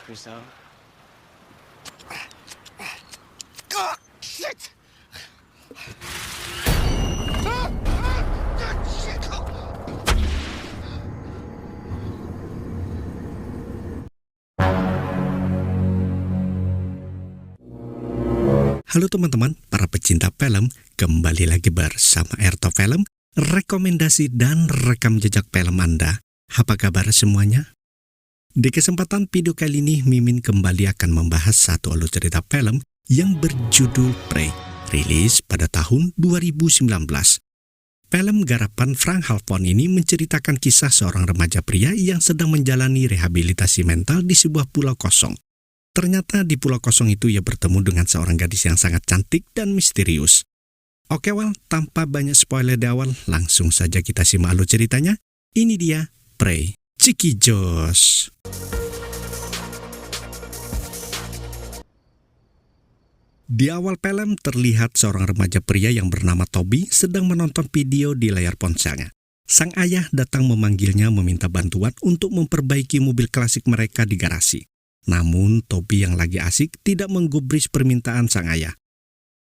Crystal. Ah, shit! Shit! Halo teman-teman, para pecinta film, kembali lagi bersama Erto Film, rekomendasi dan rekam jejak film Anda. Apa kabar semuanya? Di kesempatan video kali ini, Mimin kembali akan membahas satu alur cerita film yang berjudul Prey, rilis pada tahun 2019. Film garapan Frank Halfon ini menceritakan kisah seorang remaja pria yang sedang menjalani rehabilitasi mental di sebuah pulau kosong. Ternyata di pulau kosong itu ia bertemu dengan seorang gadis yang sangat cantik dan misterius. Oke Wal, tanpa banyak spoiler di awal, langsung saja kita simak alur ceritanya. Ini dia, Prey, Ciki Jos. Di awal film terlihat seorang remaja pria yang bernama Toby sedang menonton video di layar ponselnya. Sang ayah datang memanggilnya meminta bantuan untuk memperbaiki mobil klasik mereka di garasi. Namun, Toby yang lagi asik tidak menggubris permintaan sang ayah.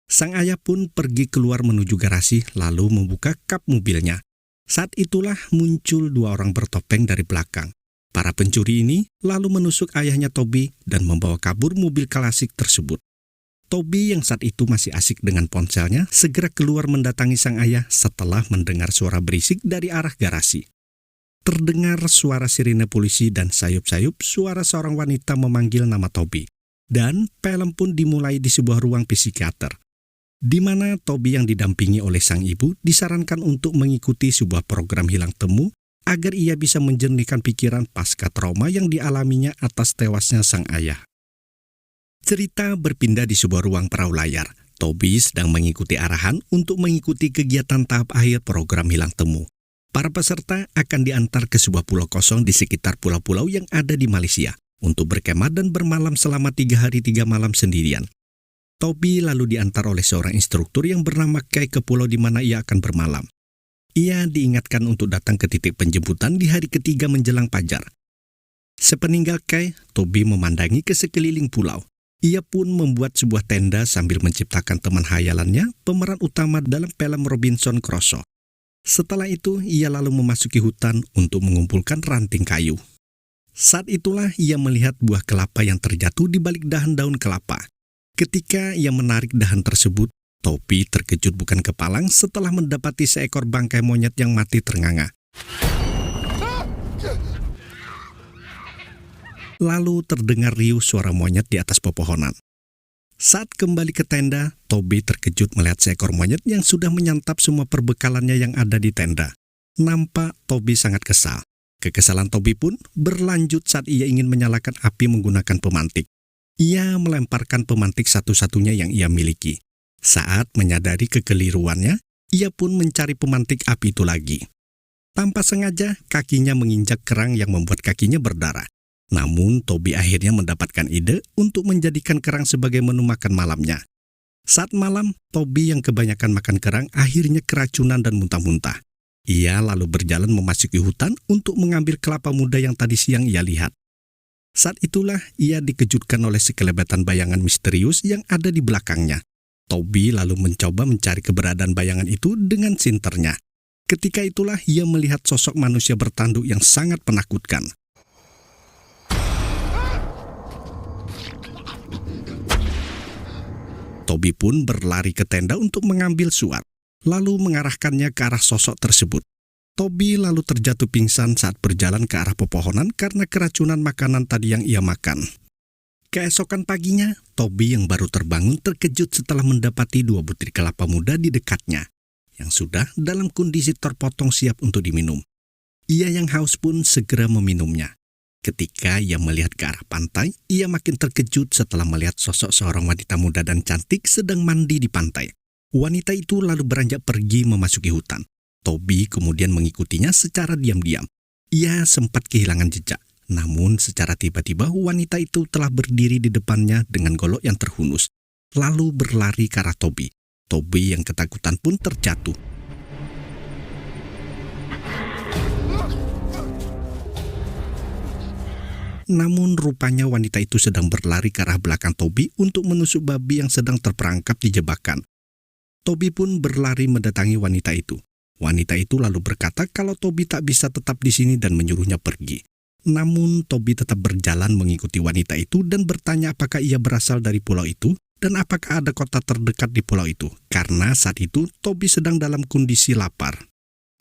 Sang ayah pun pergi keluar menuju garasi lalu membuka kap mobilnya. Saat itulah muncul dua orang bertopeng dari belakang. Para pencuri ini lalu menusuk ayahnya Toby dan membawa kabur mobil klasik tersebut. Toby yang saat itu masih asik dengan ponselnya segera keluar mendatangi sang ayah setelah mendengar suara berisik dari arah garasi. Terdengar suara sirine polisi dan sayup-sayup suara seorang wanita memanggil nama Toby. Dan film pun dimulai di sebuah ruang psikiater, di mana Toby yang didampingi oleh sang ibu disarankan untuk mengikuti sebuah program hilang temu agar ia bisa menjernihkan pikiran pasca trauma yang dialaminya atas tewasnya sang ayah. Cerita berpindah di sebuah ruang perahu layar. Toby sedang mengikuti arahan untuk mengikuti kegiatan tahap akhir program hilang temu. Para peserta akan diantar ke sebuah pulau kosong di sekitar pulau-pulau yang ada di Malaysia untuk berkemah dan bermalam selama 3 hari 3 malam sendirian. Toby lalu diantar oleh seorang instruktur yang bernama Kay ke pulau di mana ia akan bermalam. Ia diingatkan untuk datang ke titik penjemputan di hari ketiga menjelang fajar. Sepeninggal Kay, Toby memandangi ke sekeliling pulau. Ia pun membuat sebuah tenda sambil menciptakan teman hayalannya, pemeran utama dalam film Robinson Crusoe. Setelah itu, ia lalu memasuki hutan untuk mengumpulkan ranting kayu. Saat itulah ia melihat buah kelapa yang terjatuh di balik dahan daun kelapa. Ketika ia menarik dahan tersebut, Toby terkejut bukan kepalang setelah mendapati seekor bangkai monyet yang mati ternganga. Lalu terdengar riuh suara monyet di atas pepohonan. Saat kembali ke tenda, Toby terkejut melihat seekor monyet yang sudah menyantap semua perbekalannya yang ada di tenda. Nampak Toby sangat kesal. Kekesalan Toby pun berlanjut saat ia ingin menyalakan api menggunakan pemantik. Ia melemparkan pemantik satu-satunya yang ia miliki. Saat menyadari kekeliruannya, ia pun mencari pemantik api itu lagi. Tanpa sengaja, kakinya menginjak kerang yang membuat kakinya berdarah. Namun, Toby akhirnya mendapatkan ide untuk menjadikan kerang sebagai menu makan malamnya. Saat malam, Toby yang kebanyakan makan kerang akhirnya keracunan dan muntah-muntah. Ia lalu berjalan memasuki hutan untuk mengambil kelapa muda yang tadi siang ia lihat. Saat itulah ia dikejutkan oleh sekelebetan bayangan misterius yang ada di belakangnya. Toby lalu mencoba mencari keberadaan bayangan itu dengan sinternya. Ketika itulah ia melihat sosok manusia bertanduk yang sangat menakutkan. Toby pun berlari ke tenda untuk mengambil suat, lalu mengarahkannya ke arah sosok tersebut. Toby lalu terjatuh pingsan saat berjalan ke arah pepohonan karena keracunan makanan tadi yang ia makan. Keesokan paginya, Toby yang baru terbangun terkejut setelah mendapati 2 butir kelapa muda di dekatnya, yang sudah dalam kondisi terpotong siap untuk diminum. Ia yang haus pun segera meminumnya. Ketika ia melihat ke arah pantai, ia makin terkejut setelah melihat sosok seorang wanita muda dan cantik sedang mandi di pantai. Wanita itu lalu beranjak pergi memasuki hutan. Toby kemudian mengikutinya secara diam-diam. Ia sempat kehilangan jejak, namun secara tiba-tiba wanita itu telah berdiri di depannya dengan golok yang terhunus, lalu berlari ke arah Toby. Toby yang ketakutan pun terjatuh. Namun rupanya wanita itu sedang berlari ke arah belakang Toby untuk menusuk babi yang sedang terperangkap di jebakan. Toby pun berlari mendatangi wanita itu. Wanita itu lalu berkata kalau Toby tak bisa tetap di sini dan menyuruhnya pergi. Namun Toby tetap berjalan mengikuti wanita itu dan bertanya apakah ia berasal dari pulau itu dan apakah ada kota terdekat di pulau itu, karena saat itu Toby sedang dalam kondisi lapar.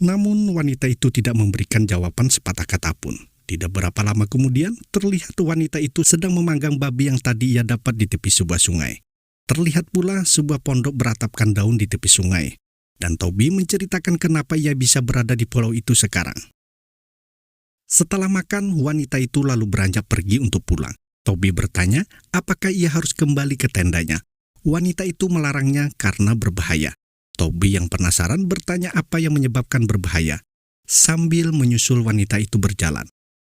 Namun wanita itu tidak memberikan jawaban sepatah kata pun. Tidak berapa lama kemudian, terlihat wanita itu sedang memanggang babi yang tadi ia dapat di tepi sebuah sungai. Terlihat pula sebuah pondok beratapkan daun di tepi sungai. Dan Toby menceritakan kenapa ia bisa berada di pulau itu sekarang. Setelah makan, wanita itu lalu beranjak pergi untuk pulang. Toby bertanya, apakah ia harus kembali ke tendanya. Wanita itu melarangnya karena berbahaya. Toby yang penasaran bertanya apa yang menyebabkan berbahaya. Sambil menyusul wanita itu berjalan.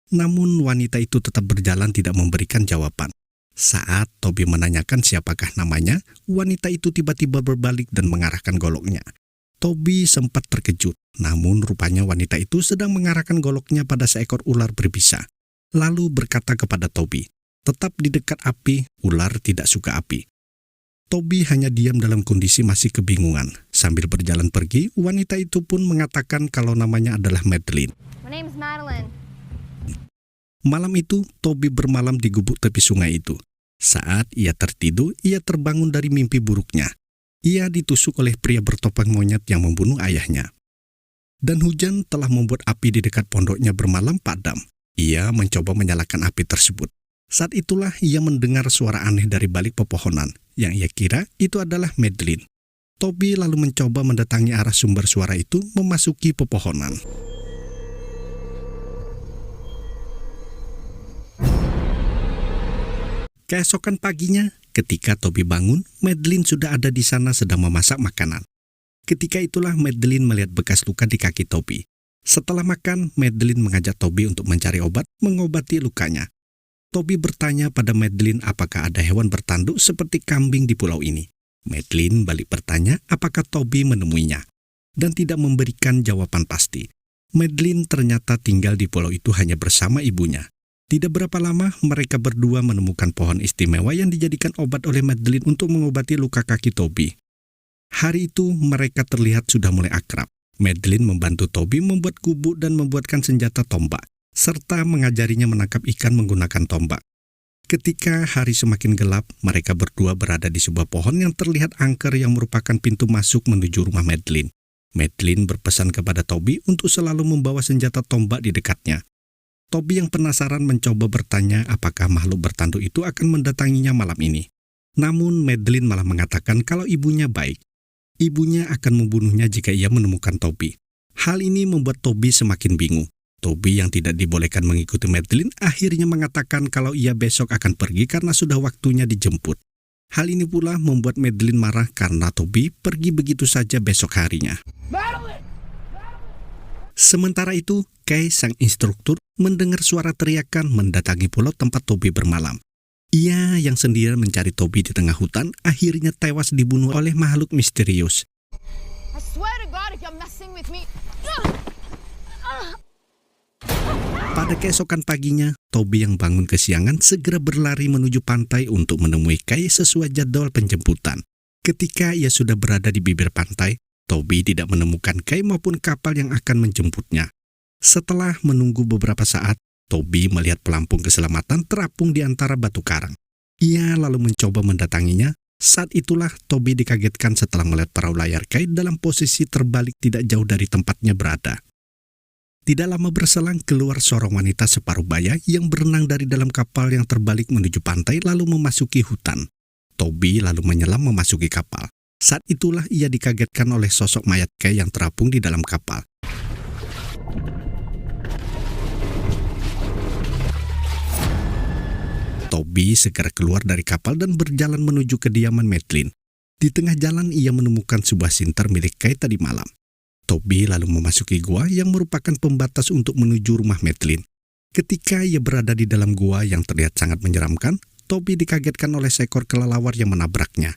Namun wanita itu tetap berjalan tidak memberikan jawaban. Saat Toby menanyakan siapakah namanya, wanita itu tiba-tiba berbalik dan mengarahkan goloknya. Toby sempat terkejut, namun rupanya wanita itu sedang mengarahkan goloknya pada seekor ular berbisa. Lalu berkata kepada Toby, tetap di dekat api, ular tidak suka api. Toby hanya diam dalam kondisi masih kebingungan. Sambil berjalan pergi, wanita itu pun mengatakan kalau namanya adalah Madeline. My name is Madeline. Malam itu, Toby bermalam di gubuk tepi sungai itu. Saat ia tertidur, ia terbangun dari mimpi buruknya. Ia ditusuk oleh pria bertopeng monyet yang membunuh ayahnya. Dan hujan telah membuat api di dekat pondoknya bermalam padam. Ia mencoba menyalakan api tersebut. Saat itulah ia mendengar suara aneh dari balik pepohonan, yang ia kira itu adalah Madeline. Toby lalu mencoba mendatangi arah sumber suara itu memasuki pepohonan. Keesokan paginya, ketika Toby bangun, Madeline sudah ada di sana sedang memasak makanan. Ketika itulah Madeline melihat bekas luka di kaki Toby. Setelah makan, Madeline mengajak Toby untuk mencari obat mengobati lukanya. Toby bertanya pada Madeline apakah ada hewan bertanduk seperti kambing di pulau ini. Madeline balik bertanya apakah Toby menemuinya, dan tidak memberikan jawaban pasti. Madeline ternyata tinggal di pulau itu hanya bersama ibunya. Tidak berapa lama, mereka berdua menemukan pohon istimewa yang dijadikan obat oleh Madeline untuk mengobati luka kaki Toby. Hari itu, mereka terlihat sudah mulai akrab. Madeline membantu Toby membuat gubuk dan membuatkan senjata tombak, serta mengajarinya menangkap ikan menggunakan tombak. Ketika hari semakin gelap, mereka berdua berada di sebuah pohon yang terlihat angker yang merupakan pintu masuk menuju rumah Madeline. Madeline berpesan kepada Toby untuk selalu membawa senjata tombak di dekatnya. Toby yang penasaran mencoba bertanya apakah makhluk bertanduk itu akan mendatanginya malam ini. Namun Madeline malah mengatakan kalau ibunya baik. Ibunya akan membunuhnya jika ia menemukan Toby. Hal ini membuat Toby semakin bingung. Toby yang tidak dibolehkan mengikuti Madeline akhirnya mengatakan kalau ia besok akan pergi karena sudah waktunya dijemput. Hal ini pula membuat Madeline marah karena Toby pergi begitu saja besok harinya. Sementara itu, Kay sang instruktur mendengar suara teriakan mendatangi pulau tempat Toby bermalam. Ia yang sendirian mencari Toby di tengah hutan akhirnya tewas dibunuh oleh makhluk misterius. I swear to God if you're messing with me. Pada keesokan paginya, Toby yang bangun kesiangan segera berlari menuju pantai untuk menemui Kay sesuai jadwal penjemputan. Ketika ia sudah berada di bibir pantai, Toby tidak menemukan Kay maupun kapal yang akan menjemputnya. Setelah menunggu beberapa saat, Toby melihat pelampung keselamatan terapung di antara batu karang. Ia lalu mencoba mendatanginya. Saat itulah Toby dikagetkan setelah melihat perahu layar Kay dalam posisi terbalik tidak jauh dari tempatnya berada. Tidak lama berselang keluar seorang wanita separuh baya yang berenang dari dalam kapal yang terbalik menuju pantai lalu memasuki hutan. Toby lalu menyelam memasuki kapal. Saat itulah ia dikagetkan oleh sosok mayat Kay yang terapung di dalam kapal. Toby segera keluar dari kapal dan berjalan menuju kediaman Madeline. Di tengah jalan ia menemukan sebuah sinter milik Kay tadi malam. Toby lalu memasuki gua yang merupakan pembatas untuk menuju rumah Madeline. Ketika ia berada di dalam gua yang terlihat sangat menyeramkan, Toby dikagetkan oleh seekor kelelawar yang menabraknya.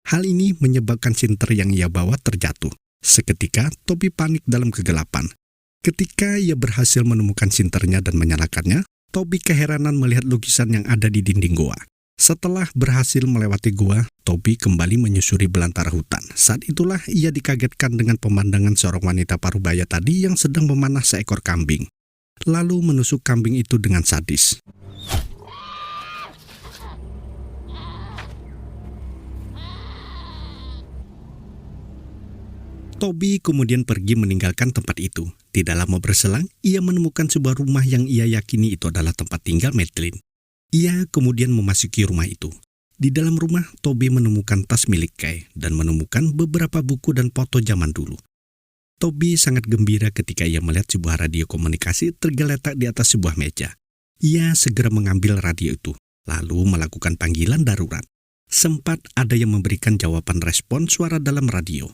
Hal ini menyebabkan sinter yang ia bawa terjatuh. Seketika, Toby panik dalam kegelapan. Ketika ia berhasil menemukan sinternya dan menyalakannya, Toby keheranan melihat lukisan yang ada di dinding goa. Setelah berhasil melewati goa, Toby kembali menyusuri belantara hutan. Saat itulah ia dikagetkan dengan pemandangan seorang wanita parubaya tadi yang sedang memanah seekor kambing, lalu menusuk kambing itu dengan sadis. Toby kemudian pergi meninggalkan tempat itu. Tidak lama berselang, ia menemukan sebuah rumah yang ia yakini itu adalah tempat tinggal Madeline. Ia kemudian memasuki rumah itu. Di dalam rumah, Toby menemukan tas milik Kay dan menemukan beberapa buku dan foto zaman dulu. Toby sangat gembira ketika ia melihat sebuah radio komunikasi tergeletak di atas sebuah meja. Ia segera mengambil radio itu, lalu melakukan panggilan darurat. Sempat ada yang memberikan jawaban respon suara dalam radio.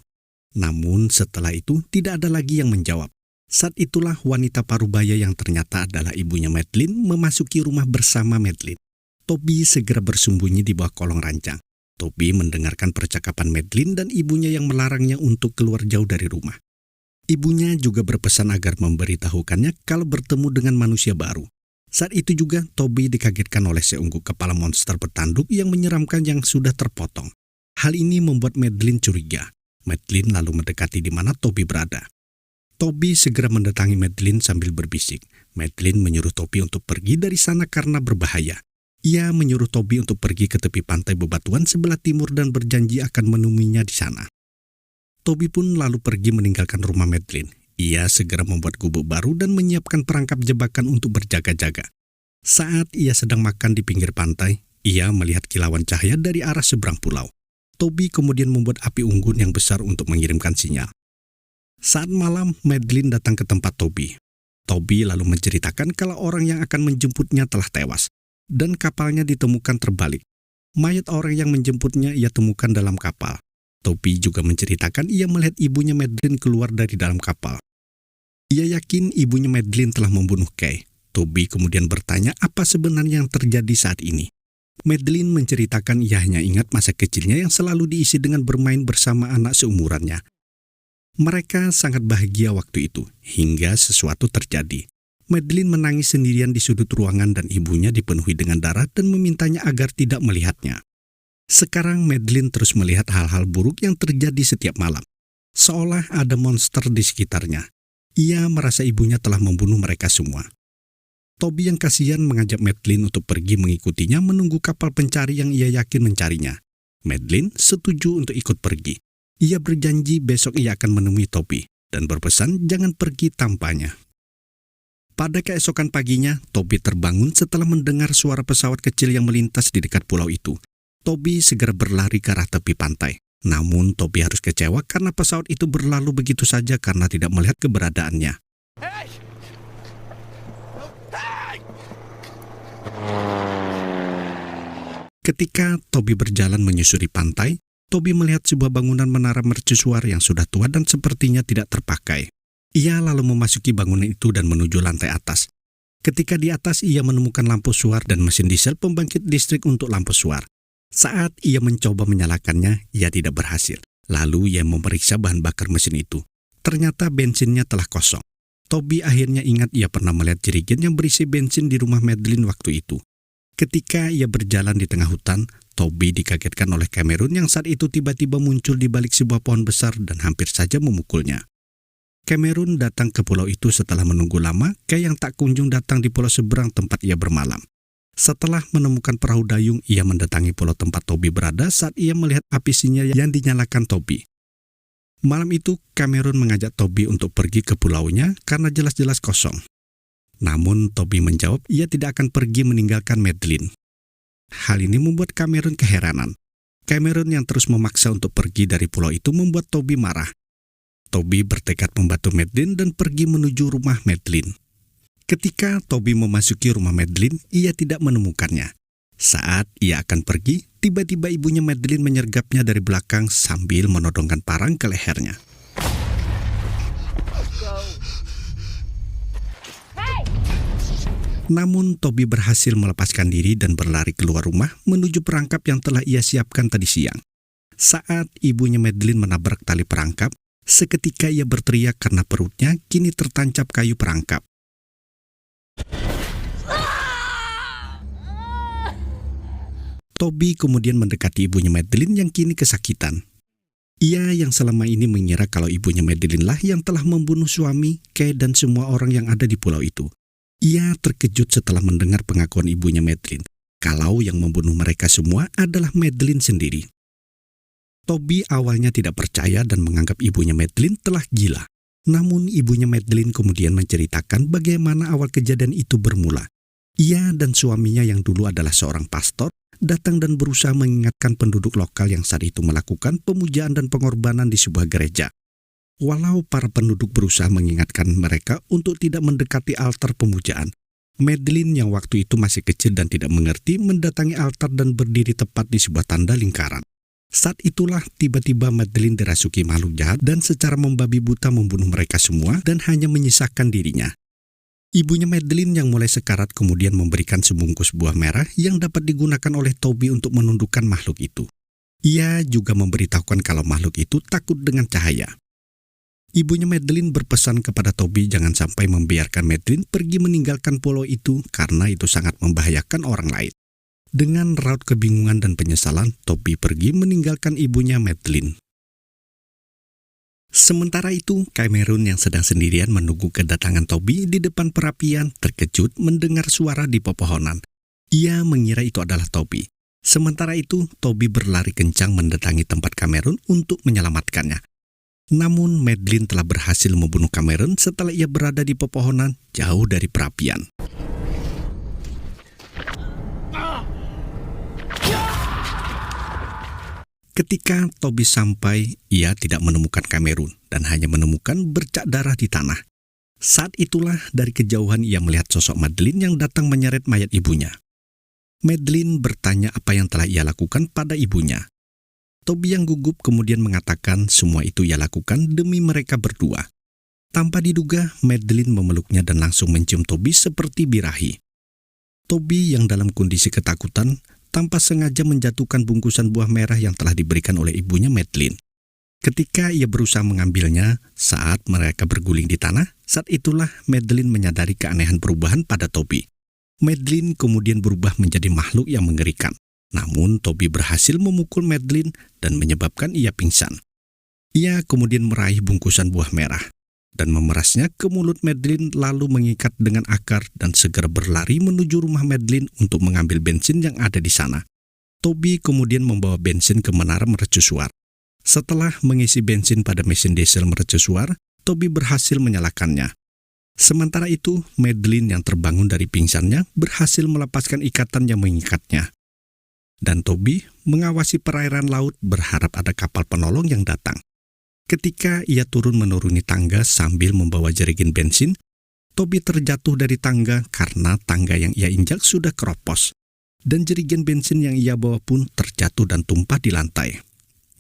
Namun setelah itu tidak ada lagi yang menjawab. Saat itulah wanita parubaya yang ternyata adalah ibunya Madeline memasuki rumah bersama Madeline. Toby segera bersembunyi di bawah kolong ranjang. Toby mendengarkan percakapan Madeline dan ibunya yang melarangnya untuk keluar jauh dari rumah. Ibunya juga berpesan agar memberitahukannya kalau bertemu dengan manusia baru. Saat itu juga Toby dikagetkan oleh seungguk kepala monster bertanduk yang menyeramkan yang sudah terpotong. Hal ini membuat Madeline curiga. Madeline lalu mendekati di mana Toby berada. Toby segera mendatangi Madeline sambil berbisik. Madeline menyuruh Toby untuk pergi dari sana karena berbahaya. Ia menyuruh Toby untuk pergi ke tepi pantai bebatuan sebelah timur dan berjanji akan menemuinya di sana. Toby pun lalu pergi meninggalkan rumah Madeline. Ia segera membuat gubuk baru dan menyiapkan perangkap jebakan untuk berjaga-jaga. Saat ia sedang makan di pinggir pantai, ia melihat kilauan cahaya dari arah seberang pulau. Toby kemudian membuat api unggun yang besar untuk mengirimkan sinyal. Saat malam, Madeline datang ke tempat Toby. Toby lalu menceritakan kalau orang yang akan menjemputnya telah tewas, dan kapalnya ditemukan terbalik. Mayat orang yang menjemputnya ia temukan dalam kapal. Toby juga menceritakan ia melihat ibunya Madeline keluar dari dalam kapal. Ia yakin ibunya Madeline telah membunuh Kay. Toby kemudian bertanya apa sebenarnya yang terjadi saat ini. Madeline menceritakan ia hanya ingat masa kecilnya yang selalu diisi dengan bermain bersama anak seumurannya. Mereka sangat bahagia waktu itu, hingga sesuatu terjadi. Madeline menangis sendirian di sudut ruangan dan ibunya dipenuhi dengan darah dan memintanya agar tidak melihatnya. Sekarang Madeline terus melihat hal-hal buruk yang terjadi setiap malam. Seolah ada monster di sekitarnya. Ia merasa ibunya telah membunuh mereka semua. Toby yang kasihan mengajak Madeline untuk pergi mengikutinya menunggu kapal pencari yang ia yakin mencarinya. Madeline setuju untuk ikut pergi. Ia berjanji besok ia akan menemui Toby dan berpesan jangan pergi tanpanya. Pada keesokan paginya, Toby terbangun setelah mendengar suara pesawat kecil yang melintas di dekat pulau itu. Toby segera berlari ke arah tepi pantai. Namun Toby harus kecewa karena pesawat itu berlalu begitu saja karena tidak melihat keberadaannya. Hey! Hey! Ketika Toby berjalan menyusuri pantai, Toby melihat sebuah bangunan menara mercusuar yang sudah tua dan sepertinya tidak terpakai. Ia lalu memasuki bangunan itu dan menuju lantai atas. Ketika di atas, ia menemukan lampu suar dan mesin diesel pembangkit listrik untuk lampu suar. Saat ia mencoba menyalakannya, ia tidak berhasil. Lalu ia memeriksa bahan bakar mesin itu. Ternyata bensinnya telah kosong. Toby akhirnya ingat ia pernah melihat jerigen yang berisi bensin di rumah Madeline waktu itu. Ketika ia berjalan di tengah hutan, Toby dikagetkan oleh Cameron yang saat itu tiba-tiba muncul di balik sebuah pohon besar dan hampir saja memukulnya. Cameron datang ke pulau itu setelah menunggu lama, Kay yang tak kunjung datang di pulau seberang tempat ia bermalam. Setelah menemukan perahu dayung, ia mendatangi pulau tempat Toby berada saat ia melihat api sinyal yang dinyalakan Toby. Malam itu, Cameron mengajak Toby untuk pergi ke pulaunya karena jelas-jelas kosong. Namun Toby menjawab ia tidak akan pergi meninggalkan Madeline. Hal ini membuat Cameron keheranan. Cameron yang terus memaksa untuk pergi dari pulau itu membuat Toby marah. Toby bertekad membantu Madeline dan pergi menuju rumah Madeline. Ketika Toby memasuki rumah Madeline, ia tidak menemukannya. Saat ia akan pergi, tiba-tiba ibunya Madeline menyergapnya dari belakang sambil menodongkan parang ke lehernya. Namun Toby berhasil melepaskan diri dan berlari keluar rumah menuju perangkap yang telah ia siapkan tadi siang. Saat ibunya Madeline menabrak tali perangkap, seketika ia berteriak karena perutnya kini tertancap kayu perangkap. Toby kemudian mendekati ibunya Madeline yang kini kesakitan. Ia yang selama ini mengira kalau ibunya Madeline lah yang telah membunuh suami, Kay, dan semua orang yang ada di pulau itu. Ia terkejut setelah mendengar pengakuan ibunya Madeline, kalau yang membunuh mereka semua adalah Madeline sendiri. Toby awalnya tidak percaya dan menganggap ibunya Madeline telah gila. Namun ibunya Madeline kemudian menceritakan bagaimana awal kejadian itu bermula. Ia dan suaminya yang dulu adalah seorang pastor, datang dan berusaha mengingatkan penduduk lokal yang saat itu melakukan pemujaan dan pengorbanan di sebuah gereja. Walau para penduduk berusaha mengingatkan mereka untuk tidak mendekati altar pemujaan, Madeline yang waktu itu masih kecil dan tidak mengerti mendatangi altar dan berdiri tepat di sebuah tanda lingkaran. Saat itulah tiba-tiba Madeline dirasuki makhluk jahat dan secara membabi buta membunuh mereka semua dan hanya menyisakan dirinya. Ibunya Madeline yang mulai sekarat kemudian memberikan sebungkus buah merah yang dapat digunakan oleh Toby untuk menundukkan makhluk itu. Ia juga memberitahukan kalau makhluk itu takut dengan cahaya. Ibunya Madeline berpesan kepada Toby jangan sampai membiarkan Madeline pergi meninggalkan pulau itu karena itu sangat membahayakan orang lain. Dengan raut kebingungan dan penyesalan, Toby pergi meninggalkan ibunya Madeline. Sementara itu, Cameron yang sedang sendirian menunggu kedatangan Toby di depan perapian terkejut mendengar suara di pepohonan. Ia mengira itu adalah Toby. Sementara itu, Toby berlari kencang mendatangi tempat Cameron untuk menyelamatkannya. Namun, Madeline telah berhasil membunuh Cameron setelah ia berada di pepohonan jauh dari perapian. Ketika Toby sampai, ia tidak menemukan Cameron dan hanya menemukan bercak darah di tanah. Saat itulah dari kejauhan ia melihat sosok Madeline yang datang menyeret mayat ibunya. Madeline bertanya apa yang telah ia lakukan pada ibunya. Toby yang gugup kemudian mengatakan semua itu ia lakukan demi mereka berdua. Tanpa diduga, Madeline memeluknya dan langsung mencium Toby seperti birahi. Toby yang dalam kondisi ketakutan tanpa sengaja menjatuhkan bungkusan buah merah yang telah diberikan oleh ibunya Madeline. Ketika ia berusaha mengambilnya, saat mereka berguling di tanah, saat itulah Madeline menyadari keanehan perubahan pada Toby. Madeline kemudian berubah menjadi makhluk yang mengerikan. Namun Toby berhasil memukul Madeline dan menyebabkan ia pingsan. Ia kemudian meraih bungkusan buah merah dan memerasnya ke mulut Madeline lalu mengikat dengan akar dan segera berlari menuju rumah Madeline untuk mengambil bensin yang ada di sana. Toby kemudian membawa bensin ke menara mercusuar. Setelah mengisi bensin pada mesin diesel mercusuar, Toby berhasil menyalakannya. Sementara itu, Madeline yang terbangun dari pingsannya berhasil melepaskan ikatan yang mengikatnya. Dan Toby mengawasi perairan laut berharap ada kapal penolong yang datang. Ketika ia turun menuruni tangga sambil membawa jerigen bensin, Toby terjatuh dari tangga karena tangga yang ia injak sudah keropos. Dan jerigen bensin yang ia bawa pun terjatuh dan tumpah di lantai.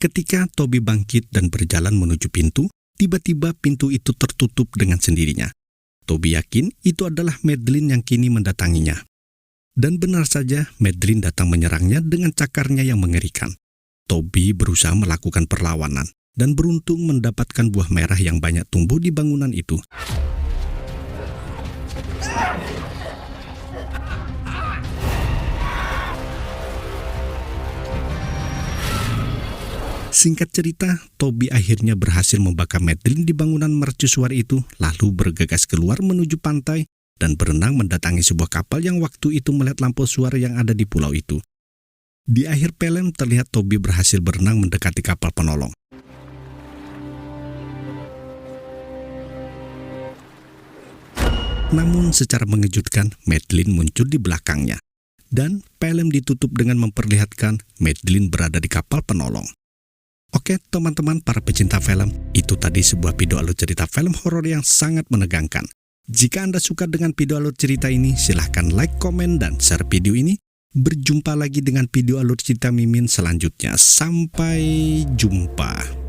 Ketika Toby bangkit dan berjalan menuju pintu, tiba-tiba pintu itu tertutup dengan sendirinya. Toby yakin itu adalah Madeline yang kini mendatanginya. Dan benar saja, Madeline datang menyerangnya dengan cakarnya yang mengerikan. Toby berusaha melakukan perlawanan dan beruntung mendapatkan buah merah yang banyak tumbuh di bangunan itu. Singkat cerita, Toby akhirnya berhasil membakar Madeline di bangunan mercusuar itu, lalu bergegas keluar menuju pantai dan berenang mendatangi sebuah kapal yang waktu itu melihat lampu suara yang ada di pulau itu. Di akhir film terlihat Toby berhasil berenang mendekati kapal penolong. Namun secara mengejutkan, Madeline muncul di belakangnya. Dan film ditutup dengan memperlihatkan Madeline berada di kapal penolong. Oke teman-teman para pecinta film, itu tadi sebuah video alur cerita film horor yang sangat menegangkan. Jika Anda suka dengan video alur cerita ini, silahkan like, komen, dan share video ini. Berjumpa lagi dengan video alur cerita Mimin selanjutnya. Sampai jumpa.